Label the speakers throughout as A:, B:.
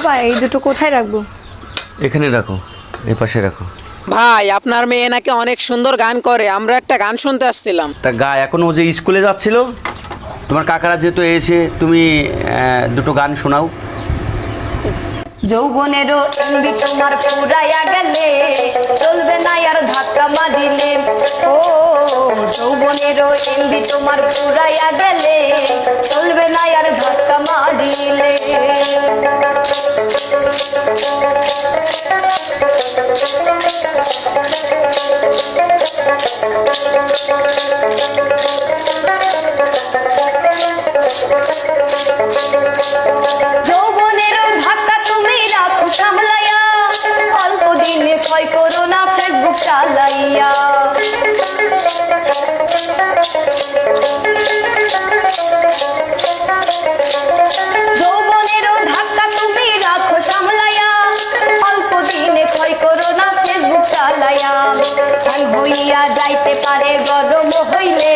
A: বাবা এই দুটো কোথায় রাখবো?
B: এখানে রাখো, এই পাশে রাখো।
C: ভাই আপনার মেয়ে নাকি অনেক সুন্দর গান করে, আমরা একটা গান শুনতে আসছিলাম।
B: তা গা এখন ও যে স্কুলে যাচ্ছিল, তোমার কাকারা যেহেতু এসে তুমি দুটো গান শোনাও।
A: যৌবনেরও এমবি তোমার পুরাইয়া গেলে চলবে না আর ধাক্কা মারিলে। ও যৌবনেরও এমবি তোমার পুরাইয়া গেলে চলবে না আর ধাক্কা মারিলে। যৌবনেরও ধাক্কা তুমি রাখো সামলাইয়া, অল্প দিনে ক্ষয় করো না ফেসবুক চালাইয়া। যৌবনেরও ধাক্কা তুমি রাখো সামলাইয়া, অল্প দিনে ক্ষয় করো না ফেসবুক চালাইয়া। ঠান হইয়া যাইতে পারে গরম হইলে,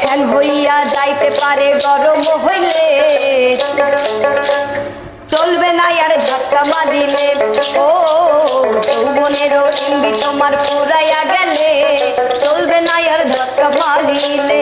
A: ফ্যান হইয়া যাইতে পারে গরম হইলে, চলবে না আর ধাক্কা মারিলে। ও যৌবনেরও এমবি তোমার পুরাইয়া গেলে চলবে না আর ধাক্কা মারিলে।